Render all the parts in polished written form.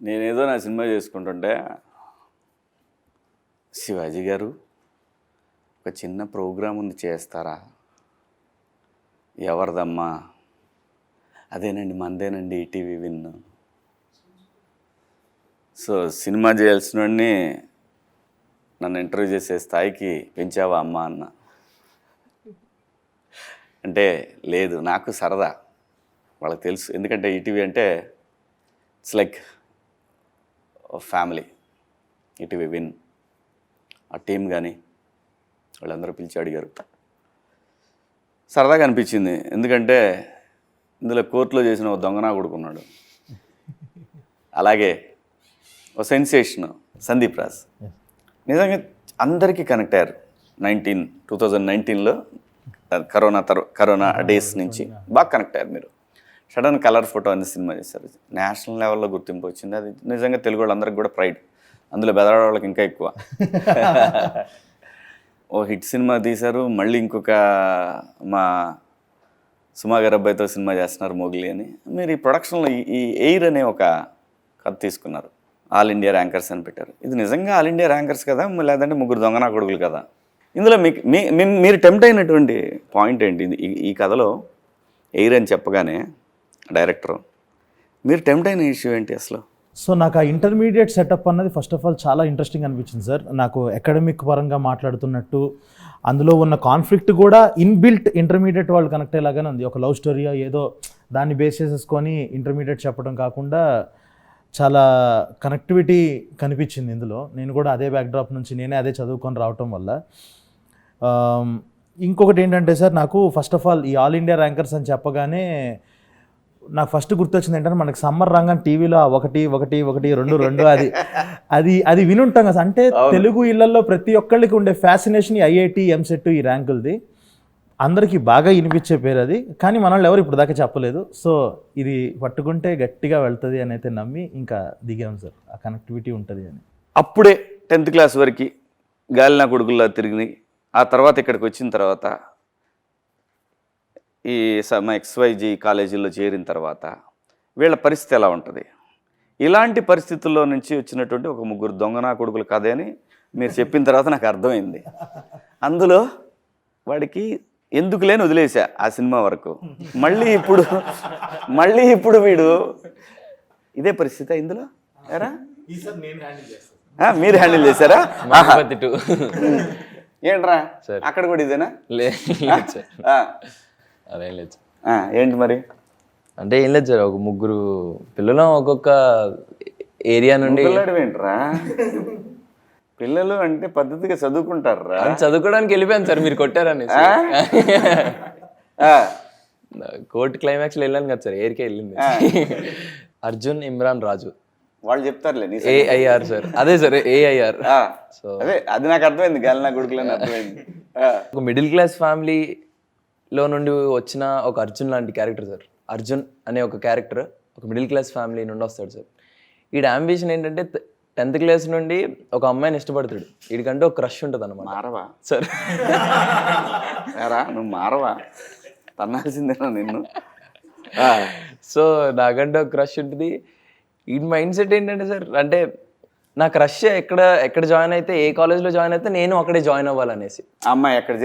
నేనేదో నా సినిమా చేసుకుంటుంటే శివాజీ గారు ఒక చిన్న ప్రోగ్రాం ఉంది చేస్తారా? ఎవరిదమ్మా? అదేనండి మందేనండి ఈటీవీ విన్. సో సినిమా చేయాల్సిన వాడిని నన్ను ఇంటర్వ్యూ చేసే స్థాయికి పెంచావా అమ్మా అన్న. అంటే లేదు, నాకు సరదా, వాళ్ళకి తెలుసు. ఎందుకంటే ఈటీవీ అంటే it's like family. ETV win ఆ టీం కానీ వాళ్ళందరూ పిలిచి అడిగారు. సరదాగా అనిపించింది. ఎందుకంటే ఇందులో కోర్టులో చేసిన ఒక దొంగనా కొడుకున్నాడు, అలాగే ఒక సెన్సేషన్ సందీప్ రాజ్. నిజంగా అందరికీ కనెక్ట్ అయ్యారు. 2019లో కరోనా డేస్ నుంచి బాగా కనెక్ట్ అయ్యారు మీరు. సడన్ కలర్ ఫోటో అనే సినిమా చేశారు, నేషనల్ లెవెల్లో గుర్తింపు వచ్చింది. అది నిజంగా తెలుగు వాళ్ళందరికీ కూడా ప్రైడ్, అందులో బెదరాడ వాళ్ళకి ఇంకా ఎక్కువ. ఓ హిట్ సినిమా తీశారు. మళ్ళీ ఇంకొక మా సుమా గారి అబ్బాయితో సినిమా చేస్తున్నారు మోగిలి అని. మీరు ఈ ప్రొడక్షన్లో ఈ ఎయిర్ అనే ఒక కథ తీసుకున్నారు. ఆల్ ఇండియా ర్యాంకర్స్ అని పెట్టారు. ఇది నిజంగా ఆల్ ఇండియా ర్యాంకర్స్ కదా, లేదంటే ముగ్గురు దొంగనా కొడుకులు కదా? ఇందులో మీరు టెంప్ట్ అయినటువంటి పాయింట్ ఏంటి? ఈ కథలో ఎయిర్ అని చెప్పగానే డైరెక్టర్ మీరు టెంప్ట్ అయిన ఇష్యూ ఏంటి అసలు? సో నాకు ఆ ఇంటర్మీడియట్ సెటప్ అన్నది ఫస్ట్ ఆఫ్ ఆల్ చాలా ఇంట్రెస్టింగ్ అనిపించింది సార్. నాకు అకాడమిక్ పరంగా మాట్లాడుతున్నట్టు అందులో ఉన్న కాన్ఫ్లిక్ట్ కూడా ఇన్బిల్ట్ ఇంటర్మీడియట్ వాళ్ళు కనెక్ట్ అయ్యేలాగానే ఉంది. ఒక లవ్ స్టోరీ ఏదో దాన్ని బేస్ చేసేసుకొని ఇంటర్మీడియట్ చెప్పడం కాకుండా చాలా కనెక్టివిటీ కనిపించింది ఇందులో. నేను కూడా అదే బ్యాక్డ్రాప్ నుంచి నేనే అదే చదువుకొని రావటం వల్ల. ఇంకొకటి ఏంటంటే సార్, నాకు ఫస్ట్ ఆఫ్ ఆల్ ఈ ఆల్ ఇండియా ర్యాంకర్స్ అని చెప్పగానే నాకు ఫస్ట్ గుర్తొచ్చింది ఏంటంటే, మనకి సమ్మర్ రంగాన్ని టీవీలో 1-1-1-2 అది వినుంటాం కదా. అంటే తెలుగు ఇళ్లలో ప్రతి ఒక్కళ్ళకి ఉండే ఫ్యాసినేషన్ ఈ ఐఐటి ఎంసెట్ ఈ ర్యాంకులది అందరికీ బాగా వినిపించే పేరు అది. కానీ మనల్ని ఎవరు ఇప్పుడు దాకా చెప్పలేదు. సో ఇది పట్టుకుంటే గట్టిగా వెళ్తుంది అని అయితే నమ్మి ఇంకా దిగాం సార్. ఆ కనెక్టివిటీ ఉంటుంది అని. అప్పుడే 10th క్లాస్ వరకు గాలినా కొడుకుల్లా తిరిగి, ఆ తర్వాత ఇక్కడికి వచ్చిన తర్వాత ఈ XYG కాలేజీల్లో చేరిన తర్వాత వీళ్ళ పరిస్థితి ఎలా ఉంటుంది? ఇలాంటి పరిస్థితుల్లో నుంచి వచ్చినటువంటి ఒక ముగ్గురు దొంగనా కొడుకులు కథ అని మీరు చెప్పిన తర్వాత నాకు అర్థమైంది. అందులో వాడికి ఎందుకు లేని వదిలేసా ఆ సినిమా వరకు. మళ్ళీ ఇప్పుడు వీడు ఇదే పరిస్థితి ఇందులో ఎరా మీరు హ్యాండిల్ చేశారా? ఏంట్రా అక్కడ కూడా ఇదేనా? అదేం లేదు. ఏంటి మరి? అంటే ఏం లేదు సార్, ఒక ముగ్గురు పిల్లలు ఒక్కొక్క ఏరియా నుండి. ఏంట్రా పిల్లలు అంటే పద్ధతిగా చదువుకుంటారా? చదువుకోవడానికి వెళ్ళిపోయాను సార్, మీరు కొట్టారని. కోర్టు క్లైమాక్స్ లో వెళ్ళాను కదా సార్, ఏరికే వెళ్ళింది. అర్జున్, ఇమ్రాన్, రాజు వాళ్ళు చెప్తారులే. AIR సార్, అదే సార్ AIR. సో అదే అది నాకు అర్థమైంది, గాలినా కొడుకులని అర్థమైంది. ఒక మిడిల్ క్లాస్ ఫ్యామిలీలో నుండి వచ్చిన ఒక అర్జున్ లాంటి క్యారెక్టర్ సార్. అర్జున్ అనే ఒక క్యారెక్టర్ ఒక మిడిల్ క్లాస్ ఫ్యామిలీ నుండి వస్తాడు సార్. వీడి అంబిషన్ ఏంటంటే 10th క్లాస్ నుండి ఒక అమ్మాయిని ఇష్టపడతాడు. వీడికంటే ఒక క్రష్ ఉంటుంది అన్నమాట. మారవా సార్? నువ్వు మారవా, తన్నాల్సిందేనా నిన్ను? సో నాకంటే ఒక క్రష్ ఉంటుంది. ఈ మైండ్ సెట్ ఏంటంటే సార్, అంటే నా క్రష్ ఎక్కడ జాయిన్ అయితే, ఏ కాలేజ్లో జాయిన్ అయితే నేను అక్కడే జాయిన్ అవ్వాలనేసి. అమ్మాయి ఎక్కడ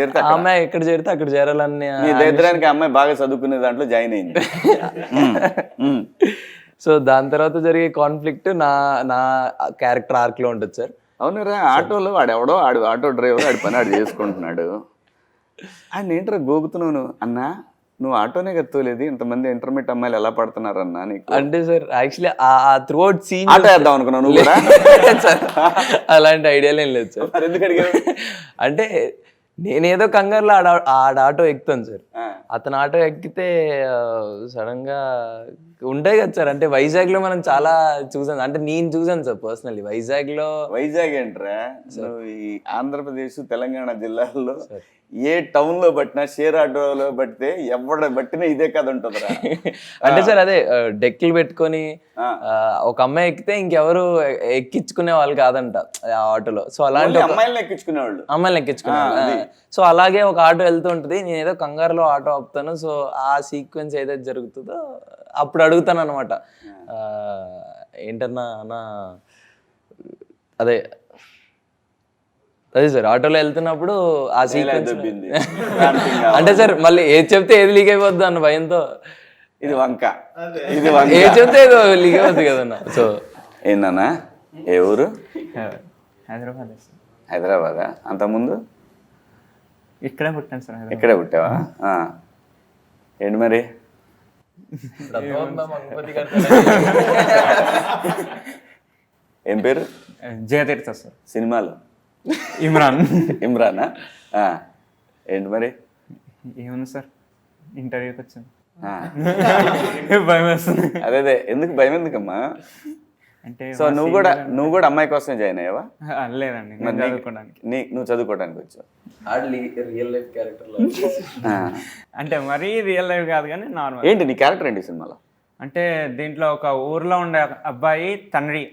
చేరితే అక్కడ చేరాలని. దగ్గరానికి అమ్మాయి బాగా చదువుకునే దాంట్లో జాయిన్ అయింది. సో దాని తర్వాత జరిగే కాన్ఫ్లిక్ట్ నా క్యారెక్టర్ ఆర్క్లో ఉంటుంది సార్. అవునురా, ఆటోలో వాడెవడో ఆటో డ్రైవర్ ఆడి పని ఆడు చేసుకుంటున్నాడు. ఆయన ఏంట్రా గోగుతున్నాను అన్నా, నువ్వు ఆటోనే కత్తలేదు, ఇంతమంది ఇంటర్మీడియట్ అమ్మాయిలు ఎలా పడుతున్నారన్నా నీకు? అంటే సార్ యాక్చువల్లీ ఆ త్రూ అవుట్ సీన్ ఆటో వేద్దాం అనుకున్నావు నువ్వు కూడా? అలాంటి ఐడియాలు ఏం లేదు సార్. ఎందుకు అడిగావు? అంటే నేనేదో కంగారులో ఆటో ఎక్కుతాను సార్. అతను ఆటో ఎక్కితే సడన్ గా ఉంటాయి కదా సార్. అంటే వైజాగ్ లో మనం చాలా చూసాను, అంటే నేను చూసాను సార్ పర్సనల్లీ. వైజాగ్ ఏంట్రా, ఈ ఆంధ్రప్రదేశ్ తెలంగాణ జిల్లాల్లో ఏ టౌన్ లో పట్టినా, షేర్ ఆటోలో పట్టితే ఎవడ పట్టినా ఇదే కథ ఉంటుందిరా. అంటే సార్ అదే డెక్కులు పెట్టుకొని ఒక అమ్మాయి ఎక్కితే ఇంకెవరు ఎక్కించుకునే వాళ్ళు కాదంట ఆ ఆటోలో. సో అలాంటి అమ్మాయిలను ఎక్కించుకునేవాళ్ళు. సో అలాగే ఒక ఆటో వెళ్తూ ఉంటుంది, నేను ఏదో కంగారులో ఆటో ఆపుతాను. సో ఆ సీక్వెన్స్ ఏదైతే జరుగుతుందో అప్పుడు అడుగుతాను అనమాట, ఏంటన్నా అన్న అదే అదే సార్ ఆటోలో వెళ్తున్నప్పుడు ఆ సీక్వెన్స్ అంటే సార్ మళ్ళీ ఏది చెప్తే ఏది లీక్ అయిపోద్ది అన్న భయంతో ఇది వంక ఏది చెప్తే ఏదో లీక్ అయిపోద్ది కదన్న. సో ఏందన్నా ఏ ఊరు? హైదరాబాద్. హైదరాబాదా? అంతకుముందు ఇక్కడే పుట్టాను సార్. ఇక్కడే పుట్టావా? ఏంటి మరి ఏం పేరు? జయతీర్థ సార్. సినిమాలో ఇమ్రాన్. ఇమ్రానా? ఏంటి మరి? ఏముంది సార్, ఇంటర్వ్యూకి వచ్చాను. భయం వేస్తుంది. అదే ఎందుకు భయం ఎందుకమ్మా? అంటే సో నువ్వు కూడా అమ్మాయి కోసమే జాయిన్ అయ్యావా? లేదండి, నేను చదువుకోవడానికి. నువ్వు చదువుకోవడానికి వచ్చావు? రియల్ లైఫ్ క్యారెక్టర్లో అంటే మరీ రియల్ లైఫ్ కాదు కానీ నార్మల్. ఏంటి నీ క్యారెక్టర్ ఏంటి సినిమాలో? అంటే దీంట్లో ఒక ఊర్లో ఉండే అబ్బాయి తండ్రి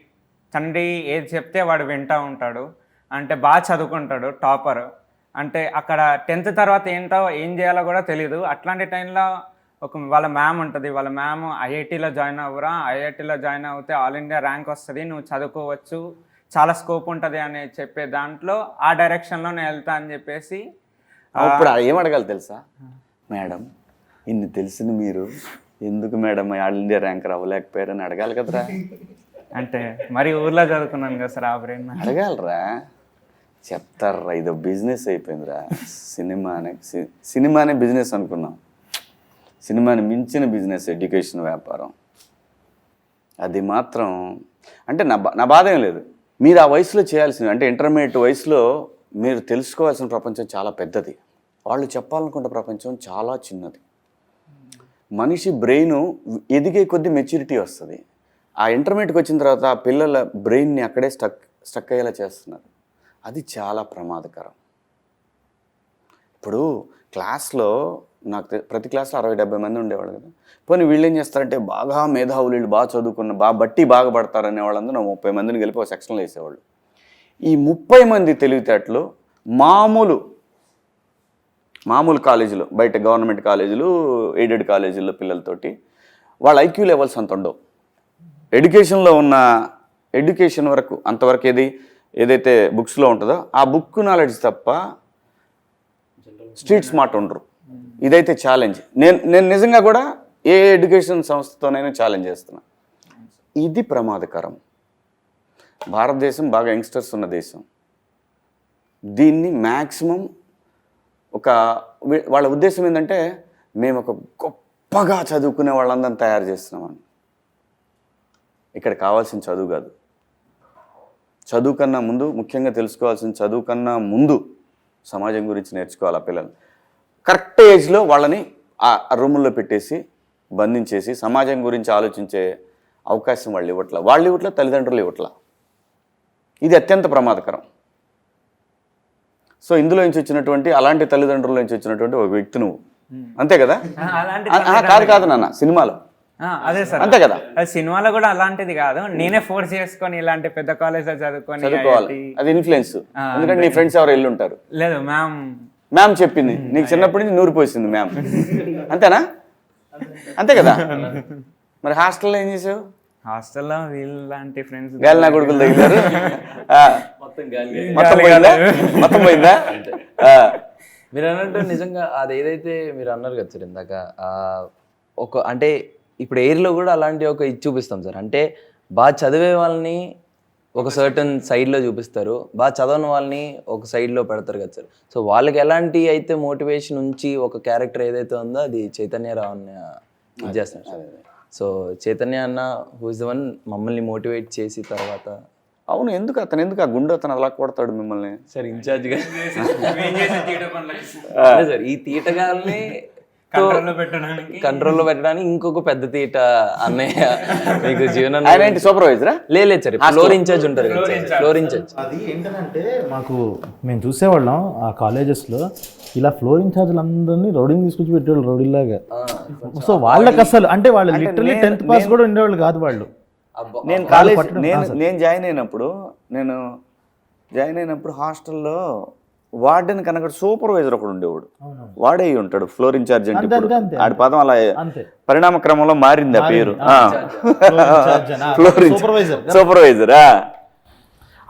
ఏది చెప్తే వాడు వింటూ ఉంటాడు. అంటే బాగా చదువుకుంటాడు, టాపర్. అంటే అక్కడ 10th తర్వాత ఏం చేయాలో కూడా తెలియదు. అట్లాంటి టైంలో వాళ్ళ మ్యామ్ ఉంటుంది. వాళ్ళ మ్యామ్ ఐఐటీలో జాయిన్ అవ్వరా, ఐఐటీలో జాయిన్ అవుతే ఆల్ ఇండియా ర్యాంక్ వస్తుంది, నువ్వు చదువుకోవచ్చు, చాలా స్కోప్ ఉంటుంది అని చెప్పే దాంట్లో ఆ డైరెక్షన్లో నేను వెళ్తా అని చెప్పేసి. ఇప్పుడు ఏం అడగాలి తెలుసా? మేడం ఇన్ని తెలిసింది మీరు ఎందుకు మేడం ఆల్ ఇండియా ర్యాంకర్ అవ్వలేకపోయారని అడగాలి కదరా. అంటే మరి ఊర్లో చదువుకున్నాను కదా సార్, ఆ బ్రెయిన్ అడగాలరా, చెప్తారా. ఇదో బిజినెస్ అయిపోయిందిరా. సినిమానే బిజినెస్ అనుకున్నాం. సినిమాని మించిన బిజినెస్ ఎడ్యుకేషన్, వ్యాపారం. అది మాత్రం అంటే నా బాధ ఏం లేదు. మీరు ఆ వయసులో చేయాల్సింది అంటే ఇంటర్మీడియట్ వయసులో మీరు తెలుసుకోవాల్సిన ప్రపంచం చాలా పెద్దది. వాళ్ళు చెప్పాలనుకున్న ప్రపంచం చాలా చిన్నది. మనిషి బ్రెయిన్ ఎదిగే కొద్దీ మెచ్యూరిటీ వస్తుంది. ఆ ఇంటర్మీడియట్కి వచ్చిన తర్వాత ఆ పిల్లల బ్రెయిన్ని అక్కడే స్టక్ అయ్యేలా చేస్తున్నారు. అది చాలా ప్రమాదకరం. ఇప్పుడు క్లాస్లో నాకు ప్రతి క్లాస్లో 60-70 మంది ఉండేవాళ్ళు కదా. పోనీ వీళ్ళు ఏం చేస్తారంటే బాగా మేధావులు, వీళ్ళు బాగా చదువుకున్న బాగా పడతారనే వాళ్ళందరూ 30 మందిని కలిపి ఒక సెక్షన్లో వేసేవాళ్ళు. ఈ 30 మంది తెలివితేటలు మామూలు కాలేజీలో, బయట గవర్నమెంట్ కాలేజీలు, ఎయిడెడ్ కాలేజీల్లో పిల్లలతోటి వాళ్ళ ఐక్యూ లెవెల్స్ అంత ఉండవు. ఎడ్యుకేషన్లో ఉన్న ఎడ్యుకేషన్ వరకు అంతవరకు ఏదైతే బుక్స్లో ఉంటుందో ఆ బుక్ నాలెడ్జ్ తప్ప స్ట్రీట్ స్మార్ట్ ఉండరు. ఇదైతే ఛాలెంజ్. నేను నిజంగా కూడా ఏ ఎడ్యుకేషన్ సంస్థతోనైనా ఛాలెంజ్ చేస్తున్నా. ఇది ప్రమాదకరం. భారతదేశం బాగా యంగ్స్టర్స్ ఉన్న దేశం. దీన్ని మ్యాక్సిమం వాళ్ళ ఉద్దేశం ఏంటంటే మేము ఒక గొప్పగా చదువుకునే వాళ్ళందరినీ తయారు చేస్తున్నామని. ఇక్కడ కావాల్సిన చదువు కాదు. చదువు కన్నా ముందు, ముఖ్యంగా తెలుసుకోవాల్సిన చదువు కన్నా ముందు సమాజం గురించి నేర్చుకోవాలి. ఆ పిల్లలు కరెక్ట్ ఏజ్లో వాళ్ళని ఆ రూముల్లో పెట్టేసి బంధించేసి సమాజం గురించి ఆలోచించే అవకాశం వాళ్ళు ఇవ్వట్ల, తల్లిదండ్రులు ఇవ్వట్ల. ఇది అత్యంత ప్రమాదకరం. సో ఇందులో నుంచి వచ్చినటువంటి అలాంటి తల్లిదండ్రుల నుంచి వచ్చినటువంటి ఒక వ్యక్తి నువ్వు, అంతే కదా? కాదు నాన్న, సినిమాలో అదే సార్, అంతే కదా? సినిమాలో కూడా అలాంటిది కాదు, నేనే ఫోర్స్ చేసుకొని ఇలాంటి పెద్ద కాలేజ్లో చదువుకోవాలి. అది ఇన్ఫ్లుయెన్స్. ఎందుకంటే నీ ఫ్రెండ్స్ ఎవరు వెళ్ళి ఉంటారు. లేదు, మ్యామ్ చెప్పింది, నీకు చిన్నప్పటి నుంచి నూరు పోసింది మ్యామ్, అంతేనా? అంతే కదా? మరి హాస్టల్లో ఏం చేసావు? హాస్టల్లో వీళ్ళంటి ఫ్రెండ్స్ గాలి నా కొడుకులు తగిలారు. మొత్తం పోయిందా? మీరు అన్నట్టు నిజంగా అది ఏదైతే మీరు అన్నారు కదా సార్ ఇందాక, అంటే ఇప్పుడు ఎయిర్లో కూడా అలాంటి ఒక ఇది చూపిస్తాం సార్. అంటే బాగా చదివే వాళ్ళని ఒక సర్టన్ సైడ్లో చూపిస్తారు, బాగా చదవని వాళ్ళని ఒక సైడ్లో పెడతారు కదా సార్. సో వాళ్ళకి ఎలాంటి అయితే మోటివేషన్ ఉంచి ఒక క్యారెక్టర్ ఏదైతే ఉందో అది చైతన్యరావు అన్న ఇది చేస్తారు సార్. సో చైతన్య అన్న హూ ఇస్ ద వన్ మమ్మల్ని మోటివేట్ చేసి తర్వాత. అవును, ఎందుకు ఆ గుండె అతను అలా కొడతాడు మిమ్మల్ని? సార్ ఇన్ఛార్జ్గా సార్ ఈ తీటగాల్ని కంట్రోల్లో పెట్టడానికి ఇంకొక పెద్ద తీట అన్నయ్య మీకు జీవనం. సూపర్వైజరా? లేదు సార్, ఫ్లోర్ ఇన్ఛార్జ్ ఉంటారు కదా సార్, ఫ్లోర్ ఇన్ఛార్జ్. అది ఏంటంటే మాకు మేము చూసేవాళ్ళం ఆ కాలేజెస్లో ఇలా ఫ్లోర్ ఇన్ఛార్జ్లు అందరినీ రౌడీని తీసుకొచ్చి పెట్టేవాళ్ళు, రౌడీలాగా. సో వాళ్ళకి అసలు అంటే వాళ్ళు లిటరలీ 10th పాస్ కూడా ఉండేవాళ్ళు కాదు వాళ్ళు. నేను కాలేజ్ నేను జాయిన్ అయినప్పుడు హాస్టల్లో వార్డెన్ కనుక సూపర్వైజర్ ఒకడు ఉండేవాడు, అవును. వాడే అయి ఉంటాడు ఫ్లోర్ ఇన్ఛార్జ్ అంటే. అంతే, ఇప్పుడు అంతే, ఆడి పదం అలా అంతే. పరిణామ క్రమంలో మారింది ఆ పేరు. సూపర్వైజర్. సూపర్వైజరా.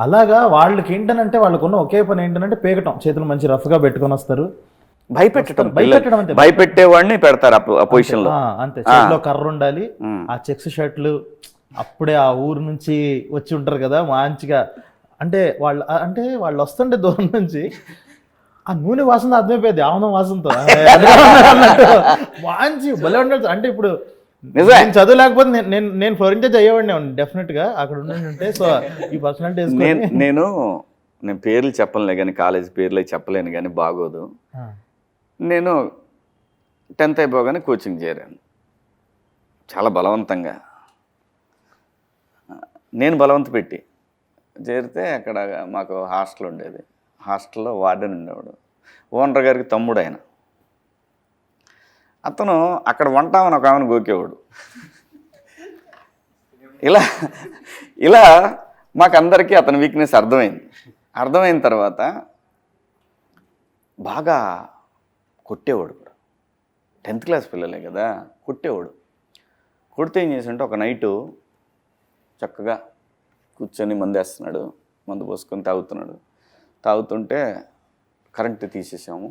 అలాగా వాళ్ళకి ఏంటనంటే వాళ్ళకున్న ఒకే పని ఏంటంటే పేకటం, చేతులు మంచి రఫ్గా పెట్టుకొని వస్తారు, భయపెట్టడం భయపెట్టడం అంతే. భయపెట్టేవాడిని పెడతారు ఆ పొజిషన్ లో. అంతే, చేతిలో కర్ర ఉండాలి, ఆ చెక్స్ షర్ట్లు. అప్పుడే ఆ ఊరు నుంచి వచ్చి ఉంటారు కదా మంచిగా, అంటే వాళ్ళు వస్తుంటే దూరం నుంచి ఆ నూనె వాసన అర్థమైపోయేది, ఆమదం వాసనతో మంచి భలే ఉండదు. అంటే ఇప్పుడు నేను చదువు లేకపోతే నేను ఫ్లోర్ ఇన్ఛార్జ్ అయ్యేవాడిని డెఫినెట్ గా అక్కడ ఉంటే. సో ఈ పర్సనాలిటీ నేను పేర్లు చెప్పలేను కానీ, కాలేజ్ పేర్లు చెప్పలేను కానీ బాగోదు. నేను 10th అయిపోగానే కోచింగ్ చేరాను చాలా బలవంతంగా. నేను బలవంత పెట్టి చేరితే అక్కడ మాకు హాస్టల్ ఉండేది. హాస్టల్లో వార్డెన్ ఉండేవాడు, ఓనర్ గారికి తమ్ముడు ఆయన. అతను అక్కడ వంటామని ఒక ఆమెను గోకేవాడు. ఇలా మాకందరికీ అతని వీక్నెస్ అర్థమైన తర్వాత బాగా కొట్టేవాడు కూడా. 10th క్లాస్ పిల్లలే కదా, కొట్టేవాడు. కొడితే ఏం చేసాడంటే ఒక నైటు చక్కగా కూర్చొని మందేస్తున్నాడు, మందు పోసుకొని తాగుతుంటే కరెంటు తీసేసాము.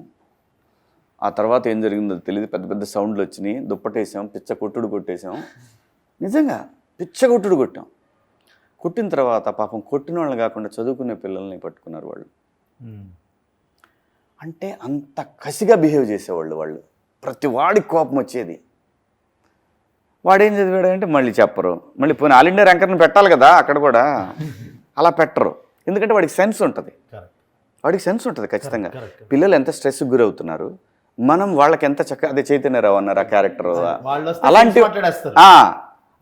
ఆ తర్వాత ఏం జరిగిందో తెలియదు, పెద్ద పెద్ద సౌండ్లు వచ్చినాయి, దుప్పటేసాం, పిచ్చ కొట్టుడు కొట్టేసాం. నిజంగా పిచ్చ కొట్టుడు కొట్టాం. కొట్టిన తర్వాత పాపం కొట్టిన వాళ్ళని కాకుండా చదువుకునే పిల్లల్ని పట్టుకున్నారు వాళ్ళు. అంటే అంత కసిగా బిహేవ్ చేసేవాళ్ళు వాళ్ళు. ప్రతి వాడికి కోపం వచ్చేది. వాడేం చదివాడంటే మళ్ళీ చెప్పరు, మళ్ళీ పోనీ ఆల్ ఇండియా ర్యాంకర్ని పెట్టాలి కదా అక్కడ కూడా, అలా పెట్టరు. ఎందుకంటే వాడికి సెన్స్ ఉంటుంది, ఖచ్చితంగా. పిల్లలు ఎంత స్ట్రెస్కి గురవుతున్నారు, మనం వాళ్ళకి ఎంత చక్కగా, అదే చైతన్యరావు అన్నారు ఆ క్యారెక్టర్, అలాంటి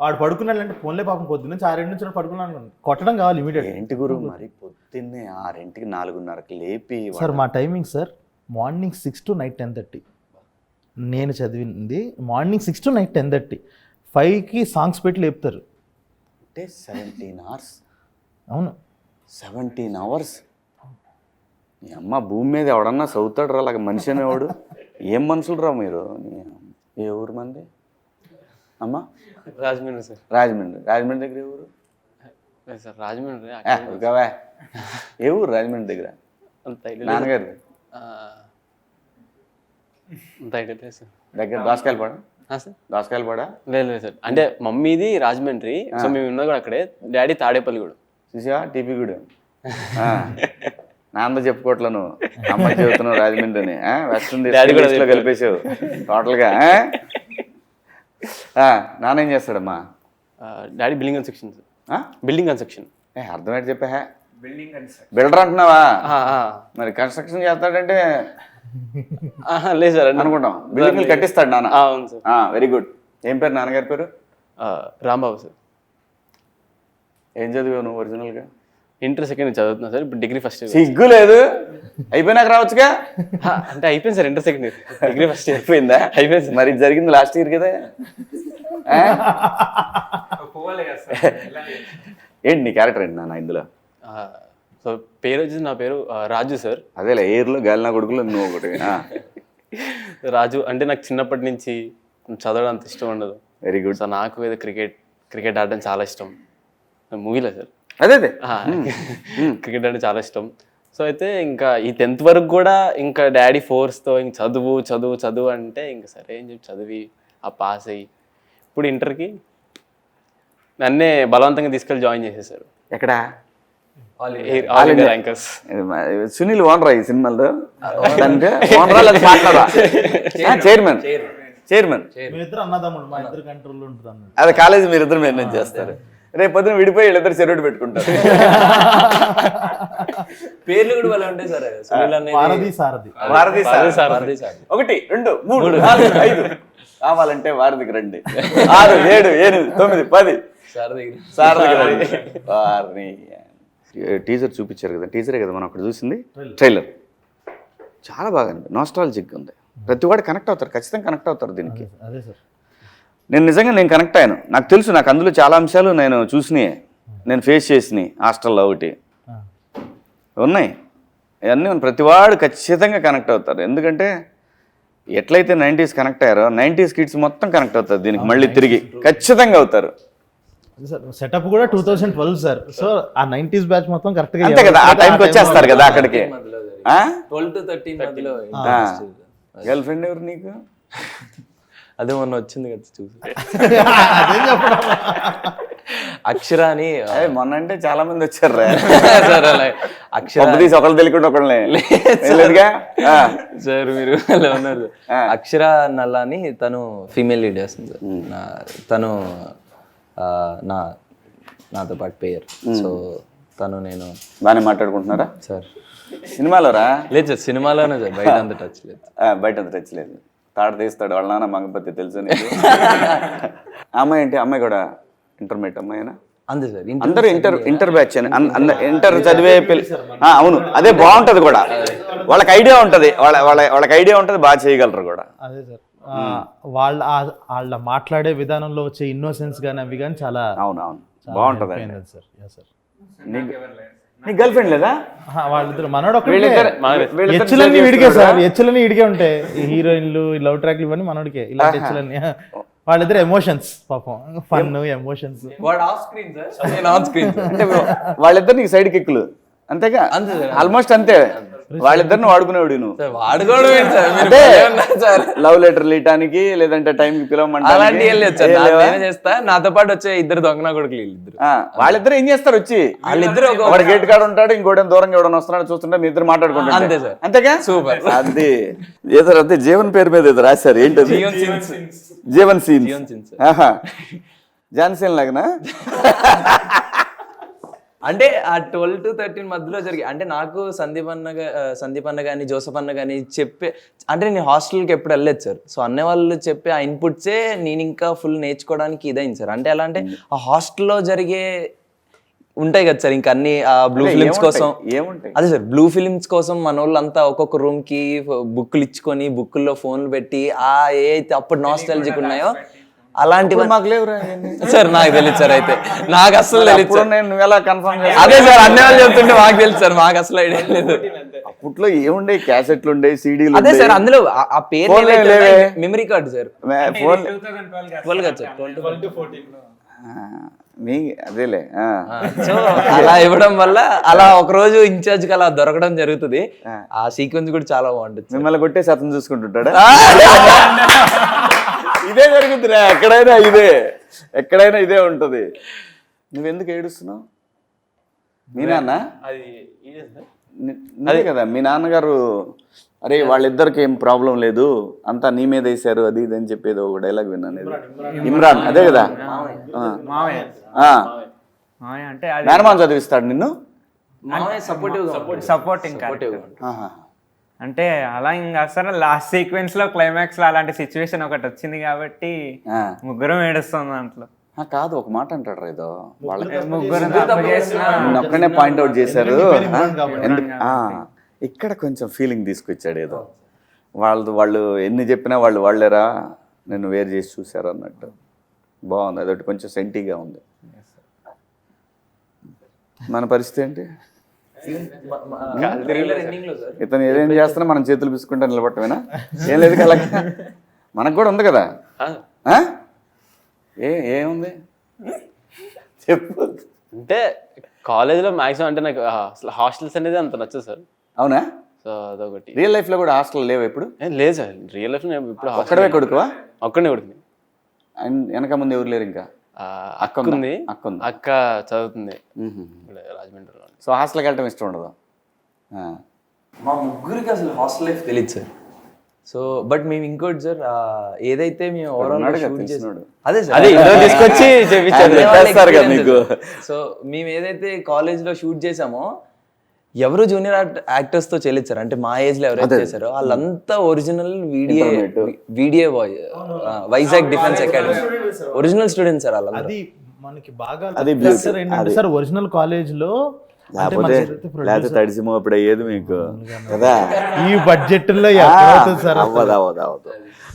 వాడు పడుకున్నాడంటే ఫోన్లే పాపం పొద్దున్న 6 నుంచి పడుకున్నాను, కొట్టడం కావాలి ఇమీడియట్. ఏంటి గురు మరి పొద్దున్నే 6కి 4:30కి లేపి. సార్ మా timing sir morning 6 to night 10:30. నేను చదివింది మార్నింగ్ 6 to నైట్ 10:30. 5కి సాంగ్స్ పెట్టి లేపుతారు. అంటే 17 hours. అవును, 17 hours. నీ అమ్మ భూమి మీద ఎవడన్నా చదువుతాడు రా, అలాగ మనిషి అనేవాడు. ఏం మనుషులు రా మీరు. ఏ ఊరు మంది అమ్మ? రాజమండ్రి సార్. రాజమండ్రి దగ్గర ఏ ఊరు సార్? రాజమండ్రి. ఏ ఊరు రాజమండ్రి దగ్గర? నాన్నగారు దగ్గర దోసకాయలపాడ. దోసకాయలపాడ లేదు సార్, అంటే మమ్మీది రాజమండ్రి, సో మేము ఉన్నది కూడా అక్కడే. డాడీ తాడేపల్లి కూడా. చూసా టీపీ కూడా. నాన్న చెప్పుకోవట్లను, అమ్మ చెబుతున్నావు రాజమండ్రి అని. వెస్ట్రన్ కలిపేసావు టోటల్గా. నాన్న ఏం చేస్తాడమ్మా? Daddy building construction. Building construction అర్థమైతే చెప్పా. బిల్డర్ అంటున్నావా? మరి కన్స్ట్రక్షన్ చేస్తాడంటే లేదు సార్ అనుకుంటాం. బిల్డింగ్లు కట్టిస్తాడు నాన్న. అవును సార్. Very good. ఏం పేరు నాన్నగారి పేరు? రాంబాబు సార్. ఏం చదివావు నువ్వు ఒరిజినల్గా? ఇంటర్ సెకండ్ చదువుతున్నా సార్, ఇప్పుడు డిగ్రీ ఫస్ట్ ఇయర్. సిగ్గు లేదు, అయిపోయినాక రావచ్చుగా. అంటే అయిపోయింది sir, inter second year, degree first year అయిపోయిందా? అయిపోయింది. మరి జరిగింది లాస్ట్ ఇయర్ కదా. ఏంటి నీ క్యారెక్టర్ ఏంటి నాన్న ఇందులో? సో పేరు వచ్చేసి నా పేరు రాజు సార్. అదేలే, ఎయిర్లో గాలినా కొడుకులో నువ్వు ఒకటి. రాజు అంటే నాకు చిన్నప్పటి నుంచి చదవడం అంత ఇష్టం ఉండదు. Very good. సో నాకు ఏదో క్రికెట్ ఆడడం చాలా ఇష్టం. మూవీలో సార్ అదే క్రికెట్ అంటే చాలా ఇష్టం. సో అయితే ఇంకా ఈ 10th వరకు కూడా ఇంకా డాడీ ఫోర్స్తో ఇంక చదువు అంటే ఇంకా సరే అని చెప్పి చదివి ఆ పాస్ అయ్యి ఇప్పుడు ఇంటర్కి నన్నే బలవంతంగా తీసుకెళ్ళి జాయిన్ చేసేసారు. ఎక్కడ? All India rankers. సునీల్ ఓనరా ఈ సినిమాలో? చైర్మన్. అదే కాలేజీ మీరిద్దరు మేనేజ్ చేస్తారు. రేపు పొద్దున విడిపోయి వీళ్ళిద్దరు చెరువుడు పెట్టుకుంటారు. పేర్లు కూడా వాళ్ళు ఉంటాయి సార్. వారధి సారథి 1 2 3 4 5 కావాలంటే వారధికి రండి. 6 7 8 9 10 సారథికి రండి. వారిని టీజర్ చూపించారు కదా, టీజరే కదా మనం అక్కడ చూసింది. ట్రైలర్ చాలా బాగా నాస్టాలజిక్ ఉంది. ప్రతి వాడు కనెక్ట్ అవుతారు, ఖచ్చితంగా కనెక్ట్ అవుతారు దీనికి. నేను నిజంగా కనెక్ట్ అయ్యాను. నాకు తెలుసు, నాకు అందులో చాలా అంశాలు నేను చూసినాయి, నేను ఫేస్ చేసినాయి. హాస్టల్లో ఒకటి ఉన్నాయి. ఇవన్నీ ప్రతివాడు ఖచ్చితంగా కనెక్ట్ అవుతారు. ఎందుకంటే ఎట్లయితే 90s కనెక్ట్ అయ్యారో 90s కిడ్స్ మొత్తం కనెక్ట్ అవుతారు దీనికి, మళ్ళీ తిరిగి ఖచ్చితంగా అవుతారు. సార్ సెటప్ కూడా 2012 సార్. సో ఆ 90s బ్యాచ్ మొత్తం కరెక్ట్ గా అంతే కదా, ఆ టైంకి వచ్చేస్తారు కదా అక్కడికి. 12 to 13 మధ్యలో గర్ల్ ఫ్రెండ్ ఎవరు నీకు? అదే మొన్న వచ్చింది కదా చూసి, అక్షర అని. మొన్న అంటే చాలా మంది వచ్చారు రా. సార్ అలా అక్షర తీసి ఒకళ్ళు తెలియకుండా ఒకళ్ళే లేదుగా. సార్ మీరు అలా ఉన్నారు. అక్షర నల్లా అని తను ఫీమేల్ లీడ్ చేస్తుంది సార్. తను నాతో పాటు పేరు. సో తను నేను బాగానే మాట్లాడుకుంటున్నారా సార్? సినిమాలో రా? లేదు సార్, సినిమాలోనే సార్, బయట అంత టచ్ లేదు. బయట అంత టచ్ లేదు. తాడు తీస్తాడు వాళ్ళ నాన్న మంగపతి, తెలుసు నీకు? అమ్మాయి ఏంటి? అమ్మాయి కూడా ఇంటర్మీడియట్ అమ్మాయినా? అంతే సార్, అందరూ ఇంటర్ బ్యాచ్ అని ఇంటర్ చదివే అవును, అదే బాగుంటది కూడా. వాళ్ళకి ఐడియా ఉంటది, వాళ్ళకి ఐడియా ఉంటది, బాగా చేయగలరు కూడా. అదే సార్, వాళ్ళ మాట్లాడే విధానంలో వచ్చే ఇన్నోసెన్స్ కానీ అవి కానీ చాలా అవునవును బాగుంటది సార్. సార్ నీ గర్ల్ ఫ్రెండ్ లేదా? వాళ్ళిద్దరు మనోడు హెచ్చులన్నీ విడిగే సార్, హెచ్చులన్నీ విడిగే ఉంటాయి. ఈ హీరోయిన్లు, లవ్ ట్రాక్లు ఇవన్నీ మనోడికే. ఇలాంటి హెచ్చులన్నీ వాళ్ళిద్దరు ఎమోషన్స్, పాపం ఫన్ ఎమోషన్స్. వాడు ఆఫ్ స్క్రీన్ సార్, నేను ఆన్ స్క్రీన్. అంటే వాళ్ళిద్దరు నీకు సైడ్ కిక్కులు అంతేగా? ఆల్మోస్ట్ అంతే. వాళ్ళిద్దరిని వాడుకునేవాడు నువ్వు. లవ్ లెటర్లు ఇవ్వడానికి, లేదంటే టైంకి అలాంటి పిలవమంటే చేస్తా. నాతో పాటు వచ్చే ఇద్దరు దొంగన కొడుకులు వీళ్ళిద్దరు. వాళ్ళిద్దరు ఏం చేస్తారు వచ్చి? వాళ్ళిద్దరు ఒక గేట్ కాడ ఉంటాడు, ఇంకోటి దూరంగా ఎవడన్నా వస్తున్నాడు చూస్తుంటే మీ ఇద్దరు మాట్లాడుకుంటారు. అంతే సార్, అంతేగా? సూపర్. అది ఏదో అదే జీవన్ పేరు మీద ఏదో రాశారు, ఏంటది? జీవన్ సీన్స్. జాన్సీన్ లాగనా? అంటే ఆ 12 to 13 మధ్యలో జరిగి, అంటే నాకు సందీప్ అన్న కానీ జోసఫ్ అన్న కానీ చెప్పే, అంటే నేను హాస్టల్కి ఎప్పుడు వెళ్ళలేదు సార్. సో అన్న వాళ్ళు చెప్పే ఆ ఇన్పుట్సే నేను ఇంకా ఫుల్ నేర్చుకోవడానికి ఇదైంది సార్. అంటే ఎలా అంటే ఆ హాస్టల్లో జరిగే ఉంటాయి కదా సార్, ఇంకా అన్ని బ్లూ ఫిలిమ్స్ కోసం. అదే సార్, బ్లూ ఫిలిమ్స్ కోసం మన వాళ్ళంతా ఒక్కొక్క రూమ్ కి బుక్లు ఇచ్చుకొని బుక్కుల్లో ఫోన్లు పెట్టి ఏ అయితే అప్పుడు నాస్టాలజిక్ ఉన్నాయో అలాంటివి మాకు లేవురా సార్. నాకు తెలియదు సార్, అయితే నాకు అసలు తెలియదు. నువ్వు ఎలా కన్ఫర్మ్? అదే సార్, అన్ని వాళ్ళు చెప్తుంటే మాకు తెలుసు సార్, మాకు అసలు ఐడియా లేదు. అప్పట్లో ఏముండే, క్యాసెట్లు ఉండే, సీడీలు. అదే సార్, అందులో ఆ పేరు మెమరీ కార్డు సార్. 12 కదా సార్, 12 to 14. అదేలే. సో అలా ఇవ్వడం వల్ల అలా ఒక రోజు ఇన్ఛార్జ్ కి అలా దొరకడం జరుగుతుంది. ఆ సీక్వెన్స్ కూడా చాలా బాగుంటుంది. మిమ్మల్ని కొట్టే సతం చూసుకుంటుంటాడా? ఇదే జరుగుతుందిరా, ఎక్కడైనా ఇదే ఉంటది. నువ్వెందుకు ఏడుస్తున్నావు? మీ నాన్న అదే కదా, మీ నాన్నగారు అరే వాళ్ళిద్దరికి ఏం ప్రాబ్లం లేదు, అంతా నీ మీద వేసారు అది ఇది అని చెప్పేది ఒక డైలాగ్ విన్నాను. ఇమ్రాన్ అదే కదా? మేనమాన్ చదివిస్తాడు నిన్ను? సపోర్టింగ్. అంటే అలా ఇంకా అసలు లాస్ట్ సీక్వెన్స్ లో క్లైమాక్స్ లో అలాంటి సిచ్యువేషన్ ఒకటి వచ్చింది కాబట్టి ముగ్గురం ఏడుస్తాం దాంట్లో. కాదు, ఒక మాట అంటాడు ఏదో, ముగ్గురు ఒక్కనే పాయింట్అవుట్ చేశారు. ఇక్కడ కొంచెం ఫీలింగ్ తీసుకొచ్చాడు ఏదో, వాళ్ళు ఎన్ని చెప్పినా వాళ్ళేరా నేను వేరు చేసి చూశారు అన్నట్టు. బాగుంది, అదొకటి కొంచెం సెంటీగా ఉంది. మన పరిస్థితి ఏంటి? ఇతను ఏదేం చేస్తున్నా మనం చేతులు పిసుకుంటా నిలబట్టమేనా? ఏం లేదు కదా, మనకు కూడా ఉంది కదా. ఏముంది చెప్పు. అంటే కాలేజ్లో మ్యాక్సిమం అంటే నాకు అసలు హాస్టల్స్ అనేది అంత నచ్చదు సార్. అవునా? సో అదొకటి. రియల్ లైఫ్లో కూడా హాస్టల్ లేవు ఎప్పుడు? లేదు సార్, రియల్ లైఫ్లో ఇప్పుడు ఒక్కడే కొడుకువా? ఒక్కడే కొడుకుని. వెనక ముందు ఎవరు లేరు? ఇంకా అక్క ఉంది, అక్క చదువుతుంది రాజమండ్రిలో. సో హాస్టల్కి వెళ్ళటం ఇష్టం ఉండదు? మా ముగ్గురికి అసలు హాస్టల్ లైఫ్ తెలియదు సార్. సో బట్ మేము ఇంకోటి సార్, ఏదైతే మేము ఓవరాల్ అదే సార్ తీసుకొచ్చి మీకు. సో మేము ఏదైతే కాలేజ్ లో షూట్ చేసామో ఎవరు జూనియర్ యాక్టర్స్ తో చేయలేదు సార్. అంటే మా ఏజ్ లో ఎవరైతే చేశారో వాళ్ళంతా original video boy, Vizag defence academy original students sir. వాళ్ళందరూ అది మనకి బాగా ఏంటంటే సార్, ఒరిజినల్ కాలేజ్ లో తడిసిమో అప్పుడు అయ్యేది మీకు కదా, ఈ బడ్జెట్ లో సార్.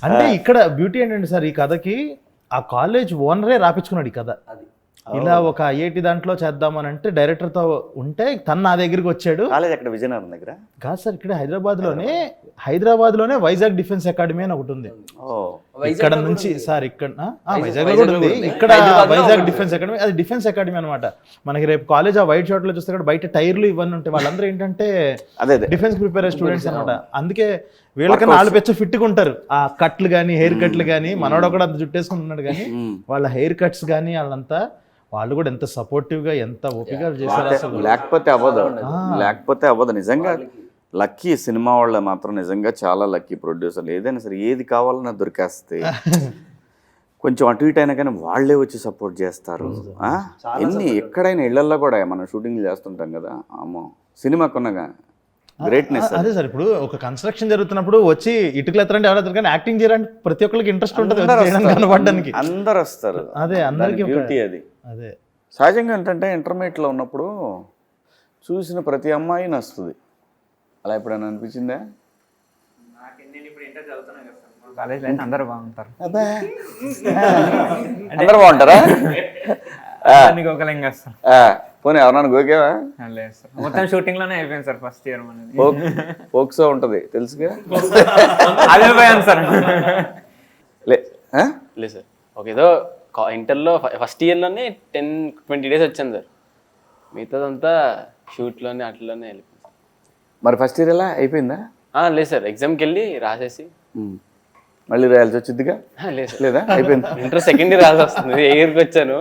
అంటే ఇక్కడ బ్యూటీ ఏంటంటే సార్, ఈ కథకి ఆ కాలేజ్ ఓనరే రాపించుకున్నాడు ఈ కథ. ఇలా ఒక ఐఐటి దాంట్లో చేద్దామని అంటే డైరెక్టర్తో ఉంటే తను నా దగ్గరికి వచ్చాడు. కాలేజ్ అక్కడ విజయనగరం దగ్గర కాదు సార్, ఇక్కడ హైదరాబాద్లోనే వైజాగ్ డిఫెన్స్ అకాడమీ అని ఒకటి ఉంది. ఇక్కడ నుంచి సార్ ఇక్కడ వైజాగ్ లో కూడా ఉంది. ఇక్కడ వైజాగ్ డిఫెన్స్ అకాడమీ, అది డిఫెన్స్ అకాడమీ అనమాట. మనకి రేపు కాలేజ్ ఆ వైట్ షార్ట్ లో చూస్తే కూడా బయట టైర్లు ఇవన్నీ ఉంటాయి. వాళ్ళందరూ ఏంటంటే డిఫెన్స్ ప్రిపేర్ స్టూడెంట్స్ అనమాట. అందుకే వీళ్ళకన్నా వాళ్ళు పెచ్చ ఫిట్గా ఉంటారు. ఆ కట్లు కానీ హెయిర్ కట్లు కానీ, మనోడు కూడా అంత జుట్టేసుకుంటున్నాడు కానీ వాళ్ళ హెయిర్ కట్స్ కానీ వాళ్ళంతా వాళ్ళు కూడా ఎంత సపోర్టివ్ గా ఎంత ఓపిక చేశారు అసలు. లేకపోతే అవ్వదు నిజంగా. లక్కీ సినిమా వాళ్ళ మాత్రం నిజంగా చాలా లక్కీ ప్రొడ్యూసర్లు. ఏదైనా సరే ఏది కావాలన్నా దొరికేస్తే కొంచెం అటు ఇటు అయినా కానీ వాళ్ళే వచ్చి సపోర్ట్ చేస్తారు. ఎక్కడైనా ఇళ్లల్లో కూడా మనం షూటింగ్ చేస్తుంటాం కదా, అమ్మో సినిమాకున్నగా గ్రేట్నెస్. అదే సార్, ఇప్పుడు ఒక కన్స్ట్రక్షన్ జరుగుతున్నప్పుడు వచ్చి ఇటుకలు ఎత్తరంటే ఎవరు కానీ యాక్టింగ్ చేయాలంటే ప్రతి ఒక్కరికి ఇంట్రెస్ట్ ఉంటుంది కనపడడానికి. అందరు వస్తారు. అదే అందరికి బ్యూటీ అది. అదే సహజంగా ఏంటంటే ఇంటర్మీడియట్లో ఉన్నప్పుడు చూసిన ప్రతి అమ్మాయి నచ్చుతుంది. అలా ఎప్పుడైనా అనిపించిందా? కాలేజ్లో అయితే అందరూ బాగుంటారు. అందరు బాగుంటారా? గోకలింగ్ వస్తారు. పోనీ ఎవరన్నా గోకేవా? లేదు సార్, మొత్తం షూటింగ్ లోనే అయిపోయింది సార్ ఫస్ట్ ఇయర్ మనది. ఫోక్సో ఉంటది తెలుసుగా. అదే పోయాను సార్. లేదు సార్, ఒక ఏదో ఇంటర్లో ఫస్ట్ ఇయర్లోనే 10-20 days వచ్చాను సార్. మిగతాదంతా షూట్లోనే అట్లలోనే వెళ్ళిపోయింది. మరి ఫస్ట్ ఇయర్ ఎలా అయిపోయిందా? లేదు సార్, ఎగ్జామ్కి వెళ్ళి రాసేసి మళ్ళీ రాయాల్సి వచ్చిందిగా. లేదు సార్, లేదా అయిపోయింది. ఇంటర్ సెకండ్ ఇయర్ రాసి వస్తుంది. ఇయర్కి వచ్చాను,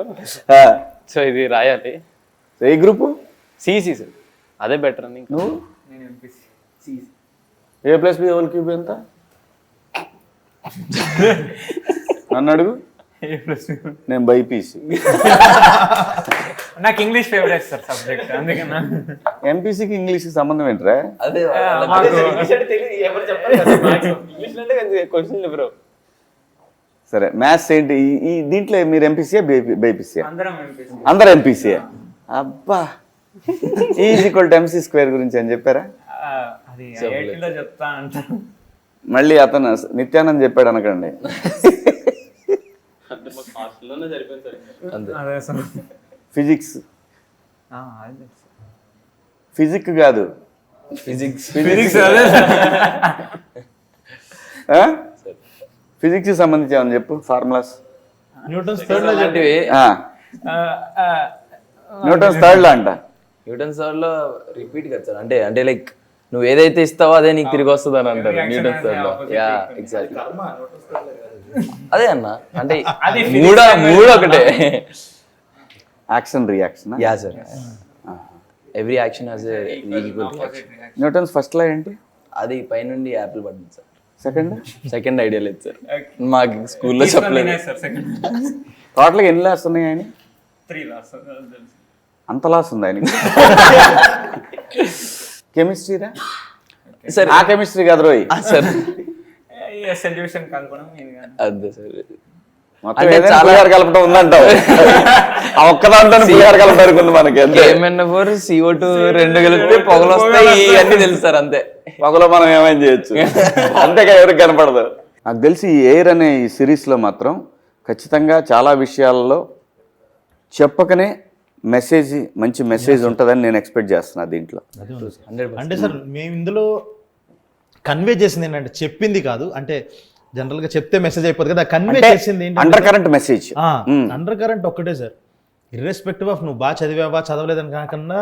సో ఇది రాయాలి. ఏ గ్రూపు? సిఈసి సార్, అదే బెటర్ అని. నువ్వు? A+B హోల్ క్యూబ్ ఎంత? నన్ను అడుగు. నేను బైపీసీ. నాకు ఇంగ్లీష్ ఫేవరెట్ సార్ సబ్జెక్ట్, అందుకన్నా. ఎంపీసీకి ఇంగ్లీష్కి సంబంధం ఏంట్రా? సరే, మ్యాథ్స్ ఏంటి? ఈ దీంట్లో మీరు ఎంపీసీయా బైపీసీయా? అందరూ ఎంపీసీయా? అబ్బా, E=MC² గురించి అని చెప్పారా? అది ఐఐటీలో చెప్తా అంటారు. మళ్ళీ అతను నిత్యానంద్ చెప్పాడు అనకండి. ఫిజిక్స్ ఫిజిక్స్ కాదు, ఫిజిక్స్ సంబంధించి ఏమని చెప్పు. ఫార్ములాస్ న్యూటన్స్ థర్డ్ లా అంట. న్యూటన్స్ థర్డ్ లో రిపీట్ కదా సార్, అంటే లైక్ నువ్వు ఏదైతే ఇస్తావో అదే నీకు తిరిగి వస్తుంది అని అంటారు Newton's third law. Yeah exactly అదే అన్న, అంటే మూడు ఒకటే. Action reaction. Yeah sir, every action has a equal reaction. Newton's first law ఏంటి? అది పైనుండి యాపిల్ పడింది సార్. సెకండ్ ఐడియా లేదు సార్, మాకు స్కూల్లో చెప్పలేదు. టోటల్గా ఎన్ని లాస్ ఉన్నాయి ఆయన? 3 లాస్. అంత లాస్ ఉంది ఆయనకి? కెమిస్ట్రీరా సార్? ఆ కెమిస్ట్రీ కాదు రోయ్ సార్, సొల్యూషన్ కనుగొనడం అదే సార్. మొత్తం పులిహార కలపడం ఉందంటావు. ఆ ఒక్క దాంట్లో పులిహార కలపడానికి ఉంది మనకి. KMnO4 CO2 రెండు కలిపితే పొగలు వస్తాయి ఇవన్నీ తెలుసు సార్. అంతే, పొగలో మనం ఏమైనా చేయొచ్చు, అంతేగా ఎవరికి కనపడదు. నాకు తెలిసి ఈ ఎయిర్ అనే ఈ సిరీస్లో మాత్రం ఖచ్చితంగా చాలా విషయాల్లో చెప్పకనే మంచి మెసేజ్ ఉంటుందని నేను ఎక్స్పెక్ట్ చేస్తున్నా దీంట్లో. అంటే సార్ మేము ఇందులో కన్వే చేసింది ఏంటంటే, చెప్పింది కాదు అంటే జనరల్గా చెప్తే మెసేజ్ అయిపోతుంది కదా, కన్వే చేసింది under current message. Under current ఒక్కటే సార్, ఇర్రెస్పెక్టివ్ ఆఫ్ నువ్వు బాగా చదివావా చదవలేదని కాకుండా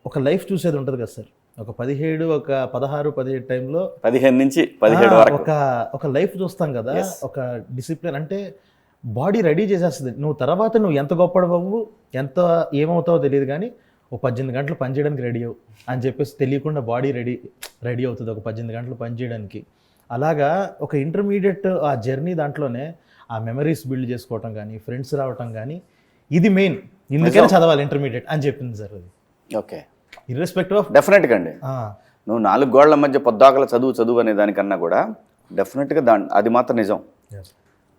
ఒక లైఫ్ చూసేది ఉంటుంది కదా సార్. ఒక 17, ఒక 16, 17 టైంలో 15 నుంచి 17 వరకు ఒక లైఫ్ చూస్తాం కదా. ఒక డిసిప్లిన్ అంటే బాడీ రెడీ చేసేస్తుంది. నువ్వు ఎంత గొప్పడవు, ఎంత ఏమవుతావో తెలియదు కానీ ఒక 18 గంటలు పనిచేయడానికి రెడీ అవ్వు అని చెప్పేసి తెలియకుండా బాడీ రెడీ అవుతుంది ఒక 18 గంటలు పనిచేయడానికి. అలాగా ఒక ఇంటర్మీడియట్ ఆ జర్నీ దాంట్లోనే ఆ మెమరీస్ బిల్డ్ చేసుకోవటం కానీ, ఫ్రెండ్స్ రావటం కానీ, ఇది మెయిన్. ఇందుకనే చదవాలి ఇంటర్మీడియట్ అని చెప్పింది సార్ అది. ఓకే, ఇర్రెస్పెక్టివ్ ఆఫ్ డెఫినెట్గా అండి. నువ్వు 4 గోళ్ల మధ్య పొద్దాకల చదువు అనే దానికన్నా కూడా డెఫినెట్గా అది మాత్రం నిజం.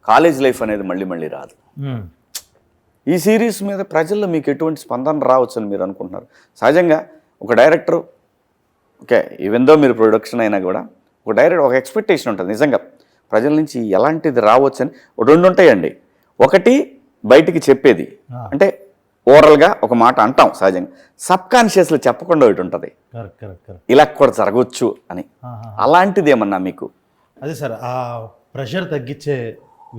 కాలేజ్ లైఫ్ అనేది మళ్ళీ రాదు. ఈ సిరీస్ మీద ప్రజల్లో మీకు ఎటువంటి స్పందన రావచ్చు అని మీరు అనుకుంటున్నారు? సహజంగా ఒక డైరెక్టర్, ఓకే ఈవెన్ దో మీరు ప్రొడక్షన్ అయినా కూడా ఒక డైరెక్టర్ ఒక ఎక్స్పెక్టేషన్ ఉంటుంది నిజంగా ప్రజల నుంచి ఎలాంటిది రావచ్చు అని. 2 ఉంటాయండి. ఒకటి బయటికి చెప్పేది అంటే ఓవరాల్గా ఒక మాట అంటాం సహజంగా, సబ్కాన్షియస్లో చెప్పకుండా ఒకటి ఉంటుంది, కరెక్ట్ కరెక్ట్ కరెక్ట్. ఇలా కూడా జరగవచ్చు అని. అలాంటిది ఏమన్నా మీకు? అదే సార్, ఆ ప్రెషర్ తగ్గించే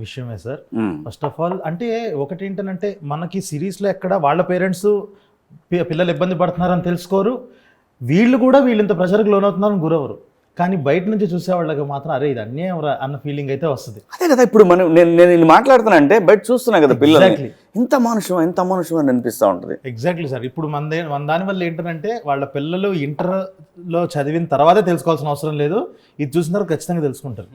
విషయమే సార్. ఫస్ట్ ఆఫ్ ఆల్ అంటే ఒకటి ఏంటంటే మనకి సిరీస్లో ఎక్కడ వాళ్ళ పేరెంట్స్ పిల్లలు ఇబ్బంది పడుతున్నారని తెలుసుకోరు, వీళ్ళు కూడా వీళ్ళు ఇంత ప్రెషర్కి లోనవుతున్నారని గురవరు. కానీ బయట నుంచి చూసే వాళ్ళకి మాత్రం అరే ఇది అన్యాయం రా అన్న ఫీలింగ్ అయితే వస్తుంది. అదే కదా ఇప్పుడు నేను మాట్లాడుతున్నా అంటే బయట చూస్తున్నా కదా పిల్లలు, ఇంత మనుషం అని అనిపిస్తూ ఉంటుంది. Exactly sir. ఇప్పుడు మన దానివల్ల ఏంటంటే వాళ్ళ పిల్లలు ఇంటర్లో చదివిన తర్వాతే తెలుసుకోవాల్సిన అవసరం లేదు, ఇది చూసిన తర్వాత ఖచ్చితంగా తెలుసుకుంటారు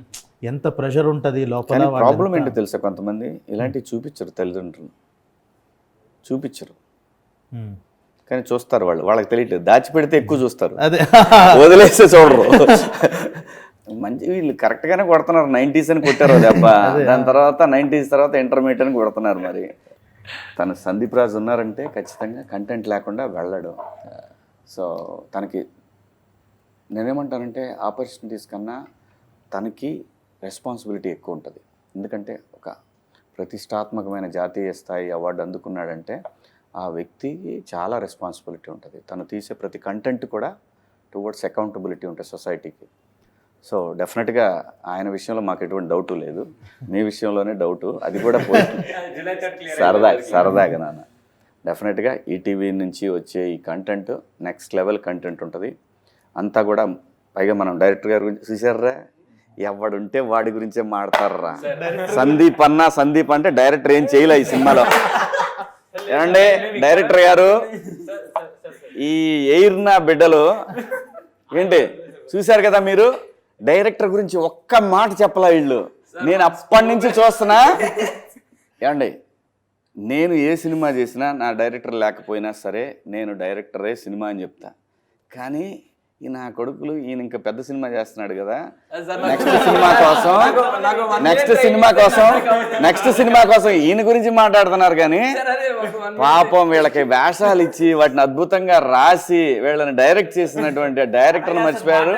ఎంత ప్రెషర్ ఉంటుంది లోపల. ప్రాబ్లం ఏంటో తెలుసా, కొంతమంది ఇలాంటివి చూపించరు, తల్లిదండ్రులు చూపించరు కానీ చూస్తారు, వాళ్ళకి తెలియట్లేదు, దాచిపెడితే ఎక్కువ చూస్తారు, అదే వదిలేస్తే చూడరు. మంచి వీళ్ళు కరెక్ట్గానే కొడుతున్నారు, 90s అని కొట్టారు దెబ్బ, దాని తర్వాత 90s తర్వాత ఇంటర్మీడియట్ అని కొడుతున్నారు. మరి తను సందీప్ రాజు ఉన్నారంటే ఖచ్చితంగా కంటెంట్ లేకుండా వెళ్ళడు. సో తనకి నేనేమంటానంటే ఆపర్చునిటీస్ కన్నా తనకి రెస్పాన్సిబిలిటీ ఎక్కువ ఉంటుంది. ఎందుకంటే ఒక ప్రతిష్టాత్మకమైన జాతీయ స్థాయి అవార్డు అందుకున్నాడంటే ఆ వ్యక్తికి చాలా రెస్పాన్సిబిలిటీ ఉంటుంది. తను తీసే ప్రతి కంటెంట్ కూడా టువర్డ్స్ అకౌంటబిలిటీ ఉంటుంది సొసైటీకి. సో డెఫినెట్గా ఆయన విషయంలో మాకు ఎటువంటి డౌటు లేదు, మీ విషయంలోనే డౌటు, అది కూడా పోయింది సరదాగా నాన్న. డెఫినెట్గా ఈటీవీ నుంచి వచ్చే ఈ కంటెంట్ నెక్స్ట్ లెవెల్ కంటెంట్ ఉంటుంది అంతా కూడా. పైగా మనం డైరెక్టర్ గారి గురించి చూసారా, ఎవడుంటే వాడి గురించే మాడతారా. సందీప్ అంటే డైరెక్టర్ ఏం చేయలే ఈ సినిమాలో. ఏమండి డైరెక్టర్ గారు, ఈ ఎయిర్ నా బిడ్డలు ఏంటి చూశారు కదా మీరు, డైరెక్టర్ గురించి ఒక్క మాట చెప్పలా వీళ్ళు. నేను అప్పటి నుంచి చూస్తున్నా. ఏమండి నేను ఏ సినిమా చేసినా నా డైరెక్టర్ లేకపోయినా సరే నేను డైరెక్టరే సినిమా అని చెప్తా. కానీ ఈ నా కొడుకులు ఈయన ఇంకా పెద్ద సినిమా చేస్తున్నాడు కదా, నెక్స్ట్ సినిమా కోసం ఈయన గురించి మాట్లాడుతున్నారు. కానీ పాపం వీళ్ళకి వేషాలు ఇచ్చి వాటిని అద్భుతంగా రాసి వీళ్ళని డైరెక్ట్ చేసినటువంటి డైరెక్టర్ని మర్చిపోయారు.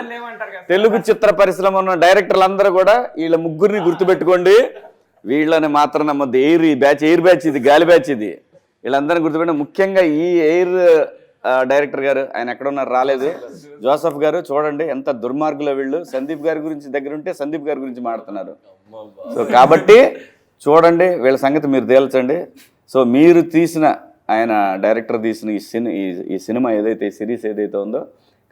తెలుగు చిత్ర పరిశ్రమ ఉన్న డైరెక్టర్లు అందరూ కూడా వీళ్ళ ముగ్గురిని గుర్తుపెట్టుకోండి, వీళ్ళని మాత్రం నమ్మద్దు. ఎయిర్ బ్యాచ్ ఇది, గాలి బ్యాచ్ ఇది, వీళ్ళందరినీ గుర్తుపెట్టి. ముఖ్యంగా ఈ ఎయిర్ డైరెక్టర్ గారు, ఆయన ఎక్కడ ఉన్నారు రాలేదు, జోసఫ్ గారు చూడండి ఎంత దుర్మార్గులో వీళ్ళు. సందీప్ గారి గురించి దగ్గర ఉంటే సందీప్ గారి గురించి మాట్లాడుతున్నారు. సో కాబట్టి చూడండి వీళ్ళ సంగతి మీరు తేల్చండి. సో మీరు తీసిన, ఆయన డైరెక్టర్ తీసిన ఈ సినిమా ఏదైతే సిరీస్ ఏదైతే ఉందో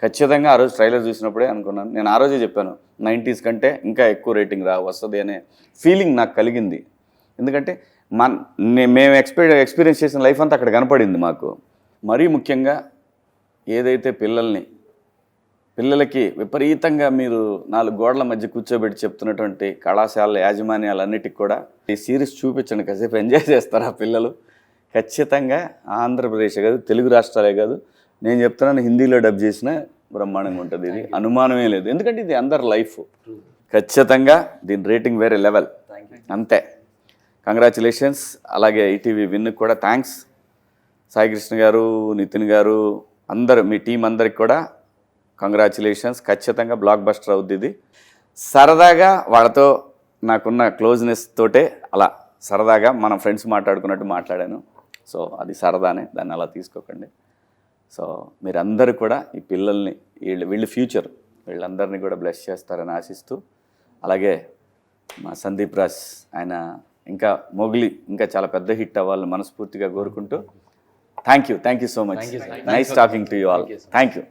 ఖచ్చితంగా ఆ రోజు ట్రైలర్ చూసినప్పుడే అనుకున్నాను, నేను ఆ రోజే చెప్పాను 90s కంటే ఇంకా ఎక్కువ రేటింగ్ వస్తుంది అనే ఫీలింగ్ నాకు కలిగింది. ఎందుకంటే మేము ఎక్స్పీరియన్స్ చేసిన లైఫ్ అంతా అక్కడ కనపడింది మాకు. మరీ ముఖ్యంగా ఏదైతే పిల్లలకి విపరీతంగా మీరు 4 గోడల మధ్య కూర్చోబెట్టి చెప్తున్నటువంటి కళాశాల యాజమాన్యాలన్నిటికి కూడా ఈ సిరీస్ చూపించండి, కాసేపు ఎంజాయ్ చేస్తారు ఆ పిల్లలు. ఖచ్చితంగా ఆంధ్రప్రదేశ్ కాదు, తెలుగు రాష్ట్రాలే కాదు, నేను చెప్తున్నాను హిందీలో డబ్ చేసిన బ్రహ్మాండంగా ఉంటుంది, ఇది అనుమానమే లేదు. ఎందుకంటే ఇది అందరి లైఫ్. ఖచ్చితంగా దీని రేటింగ్ వేరే లెవెల్, అంతే. కంగ్రాచులేషన్స్. అలాగే ఈటీవీ విన్కి కూడా థ్యాంక్స్. సాయి కృష్ణ గారు, నితిన్ గారు, అందరూ మీ టీం అందరికి కూడా కంగ్రాచులేషన్స్. ఖచ్చితంగా బ్లాక్ బస్టర్ అవుద్ది ఇది. సరదాగా వాళ్ళతో నాకున్న క్లోజ్నెస్ తోటే అలా సరదాగా మనం ఫ్రెండ్స్ మాట్లాడుకున్నట్టు మాట్లాడాను. సో అది సరదానే, దాన్ని అలా తీసుకోకండి. సో మీరందరూ కూడా ఈ పిల్లల్ని వీళ్ళు ఫ్యూచర్, వీళ్ళందరినీ కూడా బ్లెస్ చేస్తారని ఆశిస్తూ, అలాగే మా సందీప్ రాజ్ ఆయన ఇంకా మొగిలి ఇంకా చాలా పెద్ద హిట్ అవ్వాలని మనస్ఫూర్తిగా కోరుకుంటూ thank you so much. Nice talking to you all. Thank you.